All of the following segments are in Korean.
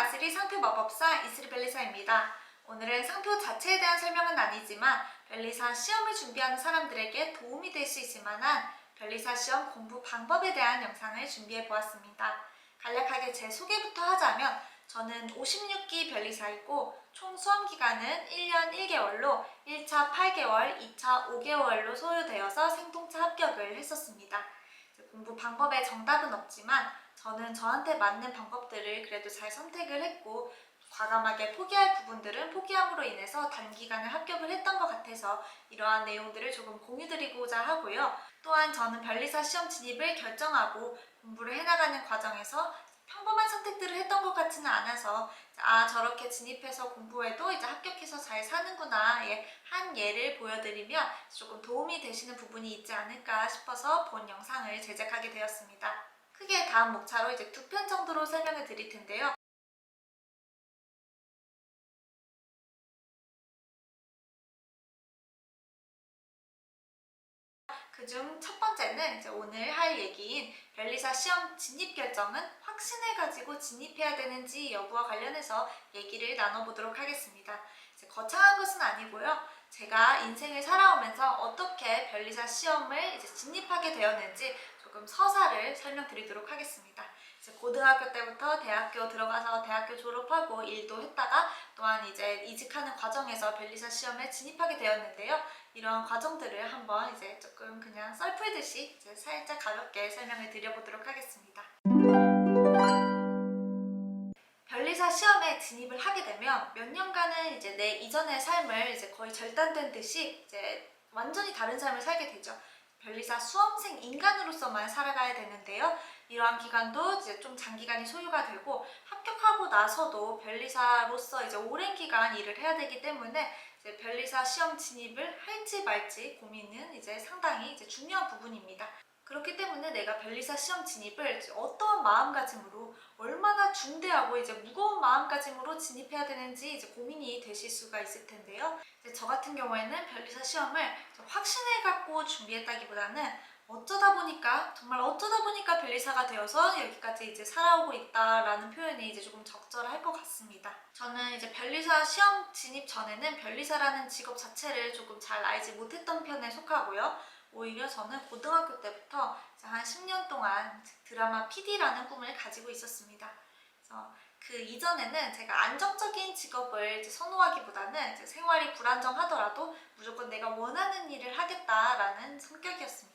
마스리 상표 마법사 이슬이 벨리사입니다. 오늘은 상표 자체에 대한 설명은 아니지만 변리사 시험을 준비하는 사람들에게 도움이 될 수 있을 만한 변리사 시험 공부 방법에 대한 영상을 준비해 보았습니다. 간략하게 제 소개부터 하자면 저는 56기 변리사이고 총 수험 기간은 1년 1개월로 1차 8개월, 2차 5개월로 소요되어서 생통차 합격을 했었습니다. 공부 방법에 정답은 없지만 저는 저한테 맞는 방법들을 그래도 잘 선택을 했고 과감하게 포기할 부분들은 포기함으로 인해서 단기간에 합격을 했던 것 같아서 이러한 내용들을 조금 공유드리고자 하고요. 또한 저는 변리사 시험 진입을 결정하고 공부를 해나가는 과정에서 평범한 선택들을 했던 것 같지는 않아서 저렇게 진입해서 공부해도 이제 합격해서 잘 사는구나 한 예를 보여드리면 조금 도움이 되시는 부분이 있지 않을까 싶어서 본 영상을 제작하게 되었습니다. 크게 다음 목차로 이제 2편 정도로 설명을 드릴 텐데요. 그중 첫 번째는 이제 오늘 할 얘기인 변리사 시험 진입 결정은 확신을 가지고 진입해야 되는지 여부와 관련해서 얘기를 나눠보도록 하겠습니다. 이제 거창한 것은 아니고요. 제가 인생을 살아오면서 어떻게 변리사 시험을 이제 진입하게 되었는지 조금 서사를 설명드리도록 하겠습니다. 이제 고등학교 때부터 대학교 들어가서 대학교 졸업하고 일도 했다가 또한 이제 이직하는 과정에서 변리사 시험에 진입하게 되었는데요. 이러한 과정들을 한번 이제 조금 그냥 썰 풀듯이 이제 살짝 가볍게 설명을 드려보도록 하겠습니다. 변리사 시험에 진입을 하게 되면 몇 년간은 이제 내 이전의 삶을 이제 거의 절단된 듯이 이제 완전히 다른 삶을 살게 되죠. 변리사 수험생 인간으로서만 살아가야 되는데요. 이러한 기간도 이제 좀 장기간이 소요가 되고 합격하고 나서도 변리사로서 이제 오랜 기간 일을 해야 되기 때문에 이제 변리사 시험 진입을 할지 말지 고민은 이제 상당히 이제 중요한 부분입니다. 그렇기 때문에 내가 변리사 시험 진입을 어떠한 마음가짐으로 얼마나 중대하고 이제 무거운 마음가짐으로 진입해야 되는지 이제 고민이 되실 수가 있을 텐데요. 이제 저 같은 경우에는 변리사 시험을 확신을 갖고 준비했다기보다는 정말 어쩌다 보니까 변리사가 되어서 여기까지 이제 살아오고 있다라는 표현이 이제 조금 적절할 것 같습니다. 저는 이제 변리사 시험 진입 전에는 변리사라는 직업 자체를 조금 잘 알지 못했던 편에 속하고요. 오히려 저는 고등학교 때부터 한 10년 동안 드라마 PD라는 꿈을 가지고 있었습니다. 그래서 그 이전에는 제가 안정적인 직업을 선호하기보다는 생활이 불안정하더라도 무조건 내가 원하는 일을 하겠다라는 성격이었습니다.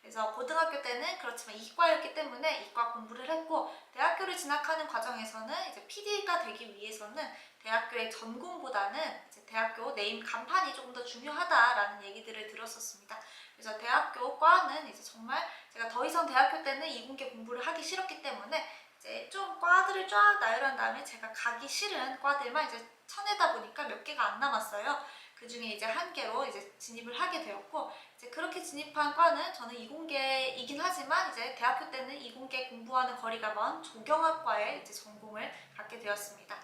그래서 고등학교 때는 그렇지만 이과였기 때문에 이과 공부를 했고 대학교를 진학하는 과정에서는 이제 PD가 되기 위해서는 대학교의 전공보다는 이제 대학교 네임 간판이 조금 더 중요하다라는 얘기들을 들었었습니다. 그래서 대학교 과는 이제 정말 제가 더 이상 대학교 때는 이공계 공부를 하기 싫었기 때문에 이제 좀 과들을 쫙 나열한 다음에 제가 가기 싫은 과들만 이제 쳐내다 보니까 몇 개가 안 남았어요. 그 중에 이제 한 개로 이제 진입을 하게 되었고 이제 그렇게 진입한 과는 저는 이공계이긴 하지만 이제 대학교 때는 이공계 공부하는 거리가 먼 조경학과에 이제 전공을 갖게 되었습니다.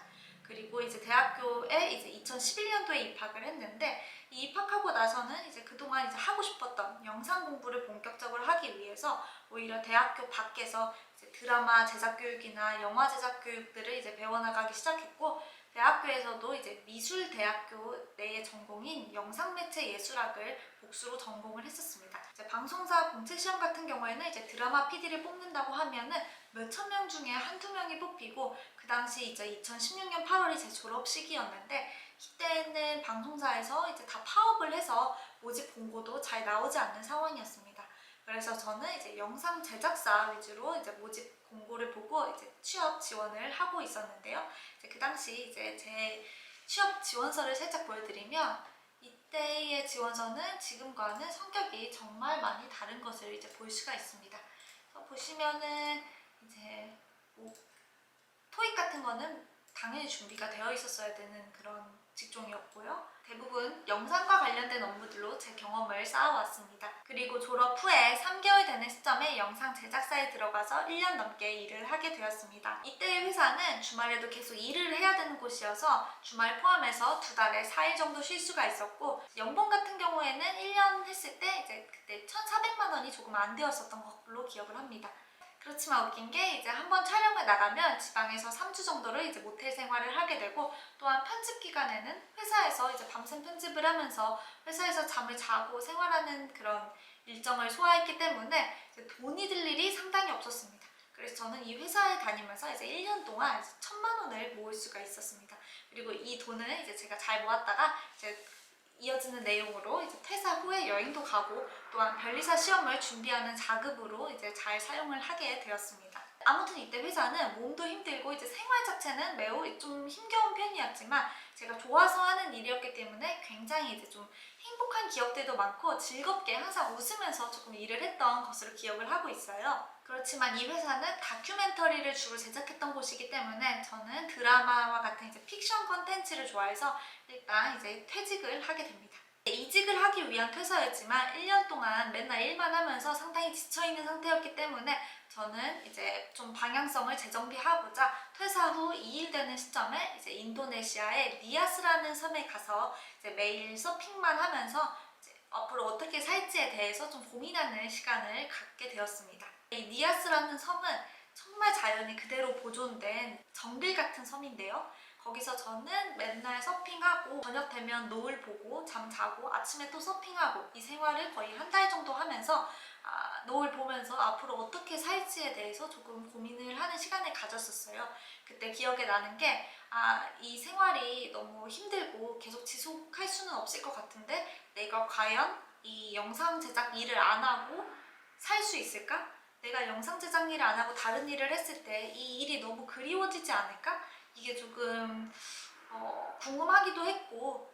그리고 이제 대학교에 이제 2011년도에 입학을 했는데 이 입학하고 나서는 이제 그동안 이제 하고 싶었던 영상 공부를 본격적으로 하기 위해서 오히려 대학교 밖에서 이제 드라마 제작 교육이나 영화 제작 교육들을 이제 배워나가기 시작했고 대학교에서도 이제 미술대학교 내의 전공인 영상매체 예술학을 복수로 전공을 했었습니다. 이제 방송사 공채시험 같은 경우에는 이제 드라마 PD를 뽑는다고 하면은 몇천 명 중에 한두 명이 뽑히고 그 당시 이제 2016년 8월이 제 졸업 시기였는데 이때는 방송사에서 이제 다 파업을 해서 모집 공고도 잘 나오지 않는 상황이었습니다. 그래서 저는 이제 영상 제작사 위주로 이제 모집 공고를 보고 이제 취업 지원을 하고 있었는데요. 이제 그 당시 이제 제 취업 지원서를 살짝 보여드리면 이때의 지원서는 지금과는 성격이 정말 많이 다른 것을 이제 볼 수가 있습니다. 그래서 보시면은 이제 뭐 토익 같은 거는 당연히 준비가 되어 있었어야 되는 그런 직종이었고요. 대부분 영상과 관련된 업무들로 제 경험을 쌓아왔습니다. 그리고 졸업 후에 3개월 되는 시점에 영상 제작사에 들어가서 1년 넘게 일을 하게 되었습니다. 이때의 회사는 주말에도 계속 일을 해야 되는 곳이어서 주말 포함해서 2달에 4일 정도 쉴 수가 있었고 연봉 같은 경우에는 1년 했을 때 이제 그때 1,400만 원이 조금 안 되었었던 걸로 기억을 합니다. 그렇지만 웃긴 게 이제 한번 촬영을 나가면 지방에서 3주 정도를 이제 모텔 생활을 하게 되고, 또한 편집 기간에는 회사에서 이제 밤샘 편집을 하면서 회사에서 잠을 자고 생활하는 그런 일정을 소화했기 때문에 이제 돈이 들 일이 상당히 없었습니다. 그래서 저는 이 회사에 다니면서 이제 1년 동안 이제 1,000만 원을 모을 수가 있었습니다. 그리고 이 돈을 이제 제가 잘 모았다가 이제 이어지는 내용으로 이제 퇴사 후에 여행도 가고, 또한 변리사 시험을 준비하는 자급으로 이제 잘 사용을 하게 되었습니다. 아무튼 이때 회사는 몸도 힘들고 이제 생활 자체는 매우 좀 힘겨운 편이었지만, 제가 좋아서 하는 일이었기 때문에 굉장히 이제 좀 행복한 기억들도 많고 즐겁게 항상 웃으면서 조금 일을 했던 것으로 기억을 하고 있어요. 그렇지만 이 회사는 다큐멘터리를 주로 제작했던 곳이기 때문에 저는 드라마와 같은 이제 픽션 컨텐츠를 좋아해서 일단 이제 퇴직을 하게 됩니다. 이직을 하기 위한 퇴사였지만 1년 동안 맨날 일만 하면서 상당히 지쳐있는 상태였기 때문에 저는 이제 좀 방향성을 재정비하고자 퇴사 후 2일 되는 시점에 이제 인도네시아의 니아스라는 섬에 가서 이제 매일 서핑만 하면서 이제 앞으로 어떻게 살지에 대해서 좀 고민하는 시간을 갖게 되었습니다. 이 니아스라는 섬은 정말 자연이 그대로 보존된 정글 같은 섬인데요. 거기서 저는 맨날 서핑하고 저녁 되면 노을 보고 잠 자고 아침에 또 서핑하고 이 생활을 거의 한 달 정도 하면서 노을 보면서 앞으로 어떻게 살지에 대해서 조금 고민을 하는 시간을 가졌었어요. 그때 기억에 나는 게 이 생활이 너무 힘들고 계속 지속할 수는 없을 것 같은데 내가 과연 이 영상 제작 일을 안 하고 살 수 있을까? 내가 영상 제작 일을 안 하고 다른 일을 했을 때 이 일이 너무 그리워지지 않을까? 이게 조금 궁금하기도 했고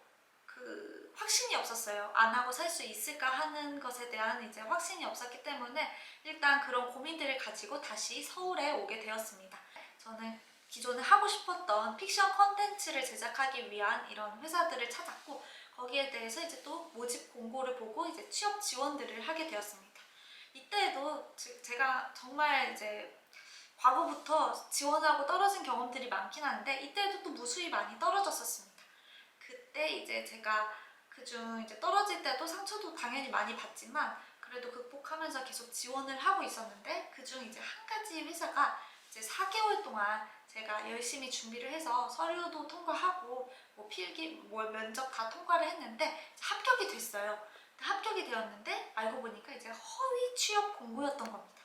확신이 없었어요. 안 하고 살 수 있을까 하는 것에 대한 이제 확신이 없었기 때문에 일단 그런 고민들을 가지고 다시 서울에 오게 되었습니다. 저는 기존에 하고 싶었던 픽션 컨텐츠를 제작하기 위한 이런 회사들을 찾았고, 거기에 대해서 이제 또 모집 공고를 보고 이제 취업 지원들을 하게 되었습니다. 이때에도 제가 정말 이제 과거부터 지원하고 떨어진 경험들이 많긴 한데 이때도 또 무수히 많이 떨어졌었습니다. 그때 이제 제가 그중 이제 떨어질 때도 상처도 당연히 많이 받지만 그래도 극복하면서 계속 지원을 하고 있었는데, 그중 이제 한 가지 회사가 이제 4개월 동안 제가 열심히 준비를 해서 서류도 통과하고 뭐 필기, 뭐 면접 다 통과를 했는데 합격이 됐어요. 합격이 되었는데 알고 보니까 이제 허위 취업 공고였던 겁니다.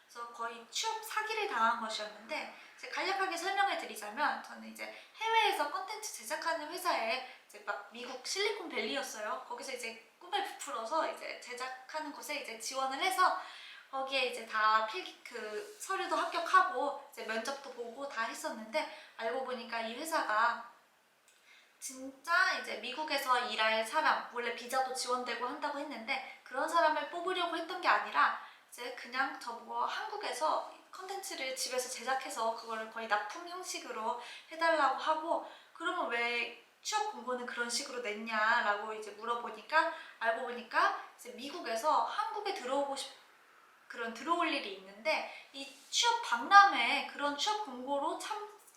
그래서 거의 취업 사기를 당한 것이었는데, 이제 간략하게 설명을 드리자면 저는 이제 해외에서 컨텐츠 제작하는 회사에 이제 막 미국 실리콘밸리였어요. 거기서 이제 꿈을 부풀어서 이제 제작하는 곳에 이제 지원을 해서 거기에 이제 다 필기 서류도 합격하고 이제 면접도 보고 다 했었는데, 알고 보니까 이 회사가 진짜 이제 미국에서 일할 사람, 원래 비자도 지원되고 한다고 했는데 그런 사람을 뽑으려고 했던 게 아니라 이제 그냥 저보고 한국에서 컨텐츠를 집에서 제작해서 그거를 거의 납품 형식으로 해달라고 하고, 그러면 왜 취업 공고는 그런 식으로 냈냐라고 이제 물어보니까 알고 보니까 이제 미국에서 한국에 들어올 일이 있는데 이 취업 박람회에 그런 취업 공고로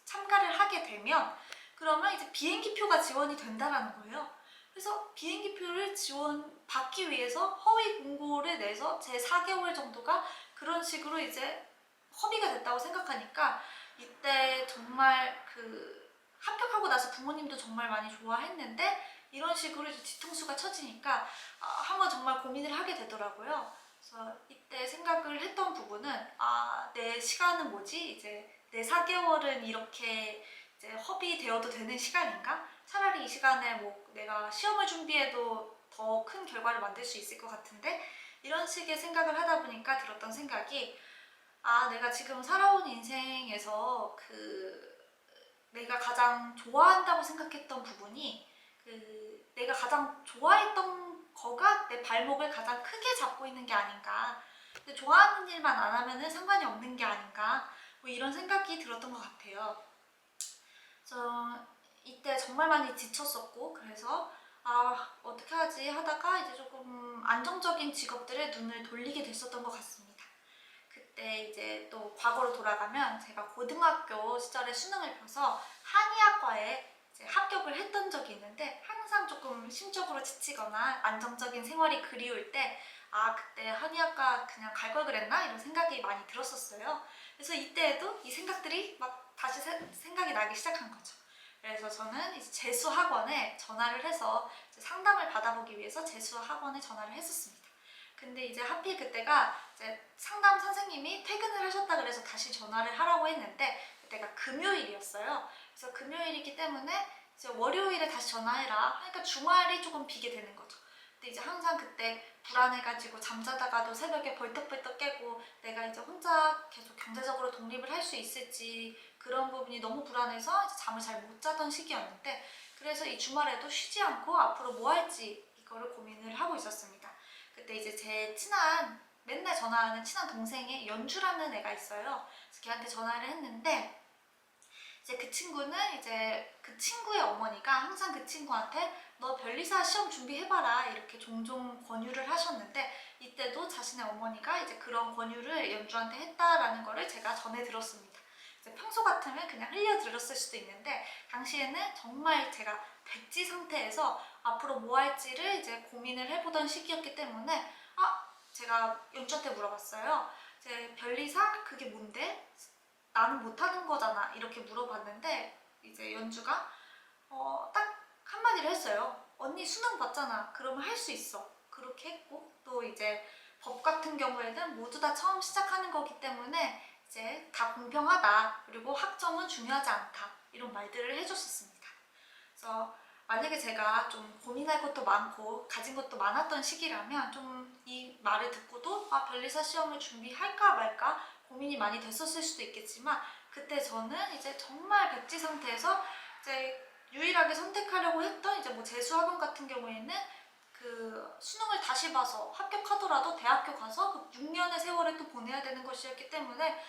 참가를 하게 되면 그러면 이제 비행기표가 지원이 된다라는 거예요. 그래서 비행기표를 지원받기 위해서 허위 공고를 내서 제 4개월 정도가 그런 식으로 이제 허비가 됐다고 생각하니까 이때 정말 합격하고 나서 부모님도 정말 많이 좋아했는데 이런 식으로 이제 뒤통수가 쳐지니까 한번 정말 고민을 하게 되더라고요. 그래서 이때 생각을 했던 부분은 내 시간은 뭐지? 이제 내 4개월은 이렇게 이제 허비되어도 되는 시간인가? 차라리 이 시간에 뭐 내가 시험을 준비해도 더 큰 결과를 만들 수 있을 것 같은데, 이런 식의 생각을 하다 보니까 들었던 생각이 내가 지금 살아온 인생에서 내가 가장 좋아한다고 생각했던 부분이 내가 가장 좋아했던 거가 내 발목을 가장 크게 잡고 있는 게 아닌가, 근데 좋아하는 일만 안 하면은 상관이 없는 게 아닌가, 뭐 이런 생각이 들었던 것 같아요. 저 이때 정말 많이 지쳤었고, 그래서 어떻게 하지 하다가 이제 조금 안정적인 직업들에 눈을 돌리게 됐었던 것 같습니다. 그때 이제 또 과거로 돌아가면 제가 고등학교 시절에 수능을 펴서 한의학과에 이제 합격을 했던 적이 있는데, 항상 조금 심적으로 지치거나 안정적인 생활이 그리울 때 아, 그때 한의학과 그냥 갈 걸 그랬나? 이런 생각이 많이 들었었어요. 그래서 이때에도 이 생각들이 막 다시 생각이 나기 시작한 거죠. 그래서 저는 이제 재수학원에 전화를 해서 이제 상담을 받아보기 위해서 재수학원에 전화를 했었습니다. 근데 이제 하필 그때가 이제 상담 선생님이 퇴근을 하셨다 그래서 다시 전화를 하라고 했는데 그때가 금요일이었어요. 그래서 금요일이기 때문에 이제 월요일에 다시 전화해라 하니까 주말이 조금 비게 되는 거죠. 근데 이제 항상 그때 불안해가지고 잠자다가도 새벽에 벌떡벌떡 깨고 내가 이제 혼자 계속 경제적으로 독립을 할 수 있을지 그런 부분이 너무 불안해서 이제 잠을 잘 못 자던 시기였는데 그래서 이 주말에도 쉬지 않고 앞으로 뭐 할지 이거를 고민을 하고 있었습니다. 그때 이제 제 친한 맨날 전화하는 친한 동생의 연주라는 애가 있어요. 그래서 걔한테 전화를 했는데 이제 그 친구는 이제 그 친구의 어머니가 항상 그 친구한테 너 변리사 시험 준비해봐라 이렇게 종종 권유를 하셨는데 이때도 자신의 어머니가 이제 그런 권유를 연주한테 했다라는 거를 제가 전해 들었습니다. 이제 평소 같으면 그냥 흘려 들었을 수도 있는데 당시에는 정말 제가 백지 상태에서 앞으로 뭐 할지를 이제 고민을 해보던 시기였기 때문에 제가 연주한테 물어봤어요. 이제 변리사 그게 뭔데? 나는 못하는 거잖아 이렇게 물어봤는데 이제 연주가 딱 한마디를 했어요. 언니 수능 봤잖아. 그러면 할 수 있어. 그렇게 했고 또 이제 법 같은 경우에는 모두 다 처음 시작하는 거기 때문에 이제 다 공평하다. 그리고 학점은 중요하지 않다. 이런 말들을 해줬었습니다. 그래서 만약에 제가 좀 고민할 것도 많고 가진 것도 많았던 시기라면 좀 이 말을 듣고도 변리사 시험을 준비할까 말까 고민이 많이 됐었을 수도 있겠지만 그때 저는 이제 정말 백지 상태에서 이제 유일하게 선택하려고 했던 이제 뭐 재수학원 같은 경우에는 그 수능을 다시 봐서 합격하더라도 대학교 가서 그 6년의 세월을 또 보내야 되는 것이었기 때문에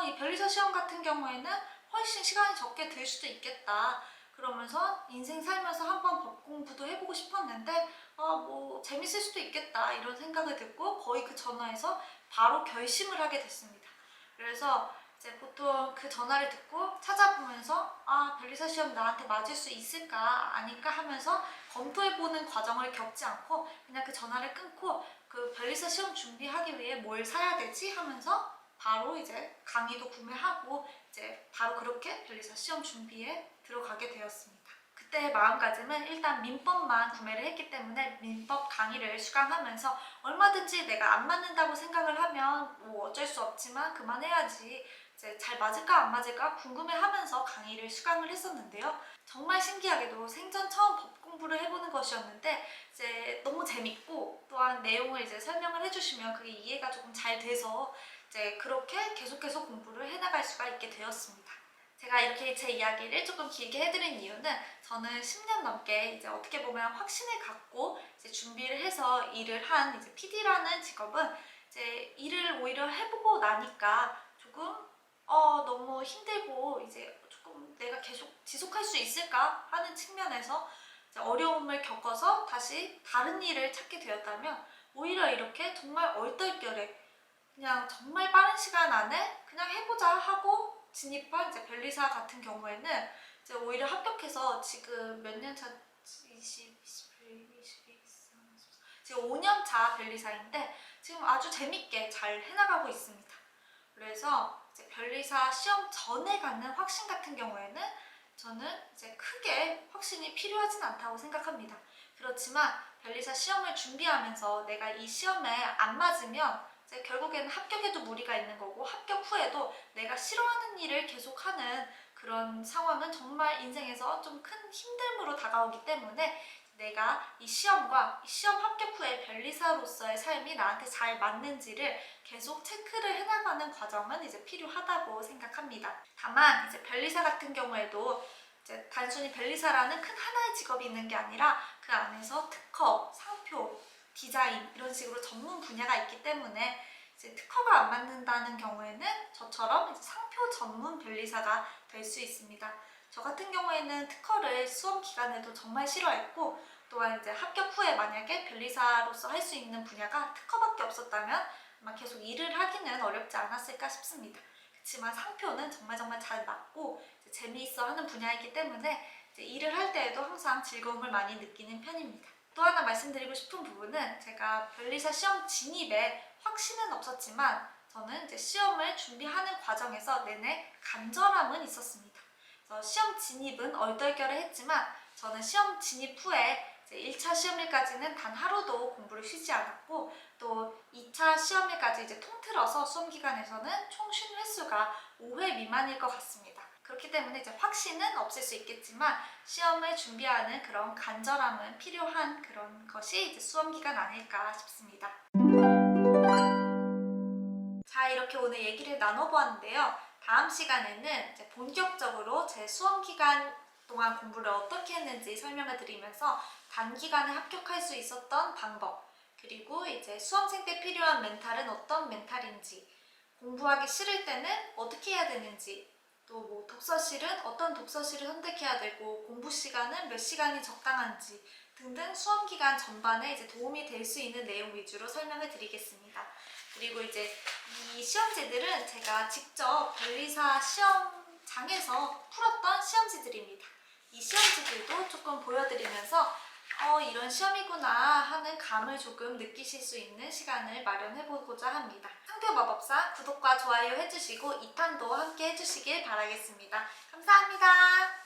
이 변리사 시험 같은 경우에는 훨씬 시간이 적게 들 수도 있겠다. 그러면서 인생 살면서 한번 법 공부도 해보고 싶었는데 뭐 재밌을 수도 있겠다 이런 생각을 듣고 거의 그 전화에서 바로 결심을 하게 됐습니다. 그래서 이제 보통 그 전화를 듣고 찾아보면서 변리사 시험 나한테 맞을 수 있을까 아닐까 하면서 검토해보는 과정을 겪지 않고 그냥 그 전화를 끊고 그 변리사 시험 준비하기 위해 뭘 사야 되지 하면서 바로 이제 강의도 구매하고 이제 바로 그렇게 변리사 시험 준비에 들어가게 되었습니다. 그때의 마음가짐은 일단 민법만 구매를 했기 때문에 민법 강의를 수강하면서 얼마든지 내가 안 맞는다고 생각을 하면 뭐 어쩔 수 없지만 그만해야지 이제 잘 맞을까 안 맞을까 궁금해하면서 강의를 수강을 했었는데요. 정말 신기하게도 생전 처음 법 공부를 해보는 것이었는데 이제 너무 재밌고 또한 내용을 이제 설명을 해주시면 그게 이해가 조금 잘 돼서 이제 그렇게 계속해서 공부를 해나갈 수가 있게 되었습니다. 제가 이렇게 제 이야기를 조금 길게 해드린 이유는 저는 10년 넘게 이제 어떻게 보면 확신을 갖고 이제 준비를 해서 일을 한 이제 PD라는 직업은 이제 일을 오히려 해보고 나니까 조금 너무 힘들고 이제 조금 내가 계속 지속할 수 있을까 하는 측면에서 이제 어려움을 겪어서 다시 다른 일을 찾게 되었다면 오히려 이렇게 정말 얼떨결에 그냥 정말 빠른 시간 안에 그냥 해보자 하고 진입한 이제 변리사 같은 경우에는 이제 오히려 합격해서 지금 몇 년 차? 20, 21, 22, 23, 지금 5년 차 변리사인데 지금 아주 재밌게 잘 해나가고 있습니다. 그래서 이제 변리사 시험 전에 갖는 확신 같은 경우에는 저는 이제 크게 확신이 필요하진 않다고 생각합니다. 그렇지만 변리사 시험을 준비하면서 내가 이 시험에 안 맞으면 이제 결국에는 합격에도 무리가 있는 거고 합격 후에도 내가 싫어하는 일을 계속하는 그런 상황은 정말 인생에서 좀 큰 힘듦으로 다가오기 때문에 내가 이 시험과 이 시험 합격 후에 변리사로서의 삶이 나한테 잘 맞는지를 계속 체크를 해나가는 과정은 이제 필요하다고 생각합니다. 다만 이제 변리사 같은 경우에도 이제 단순히 변리사라는 큰 하나의 직업이 있는 게 아니라 그 안에서 특허, 상표, 디자인 이런 식으로 전문 분야가 있기 때문에 이제 특허가 안 맞는다는 경우에는 저처럼 이제 상표 전문 변리사가 될 수 있습니다. 저 같은 경우에는 특허를 수험 기간에도 정말 싫어했고 또한 이제 합격 후에 만약에 변리사로서 할 수 있는 분야가 특허밖에 없었다면 아마 계속 일을 하기는 어렵지 않았을까 싶습니다. 그렇지만 상표는 정말 잘 맞고 재미있어 하는 분야이기 때문에 이제 일을 할 때에도 항상 즐거움을 많이 느끼는 편입니다. 또 하나 말씀드리고 싶은 부분은 제가 변리사 시험 진입에 확신은 없었지만 저는 이제 시험을 준비하는 과정에서 내내 간절함은 있었습니다. 그래서 시험 진입은 얼떨결에 했지만 저는 시험 진입 후에 이제 1차 시험일까지는 단 하루도 공부를 쉬지 않았고 또 2차 시험일까지 이제 통틀어서 수험 기간에서는 총 쉰 횟수가 5회 미만일 것 같습니다. 그렇기 때문에 이제 확신은 없을 수 있겠지만 시험을 준비하는 그런 간절함은 필요한 그런 것이 이제 수험 기간 아닐까 싶습니다. 자, 이렇게 오늘 얘기를 나눠보았는데요. 다음 시간에는 이제 본격적으로 제 수험 기간 동안 공부를 어떻게 했는지 설명을 드리면서 단기간에 합격할 수 있었던 방법, 그리고 이제 수험생 때 필요한 멘탈은 어떤 멘탈인지, 공부하기 싫을 때는 어떻게 해야 되는지, 또 뭐 독서실은 어떤 독서실을 선택해야 되고 공부 시간은 몇 시간이 적당한지 등등 수험 기간 전반에 이제 도움이 될 수 있는 내용 위주로 설명을 드리겠습니다. 그리고 이제 이 시험지들은 제가 직접 변리사 시험장에서 풀었던 시험지들입니다. 이 시험지들도 조금 보여드리면서 이런 시험이구나 하는 감을 조금 느끼실 수 있는 시간을 마련해보고자 합니다. 상표마법사 구독과 좋아요 해주시고 2탄도 함께 해주시길 바라겠습니다. 감사합니다.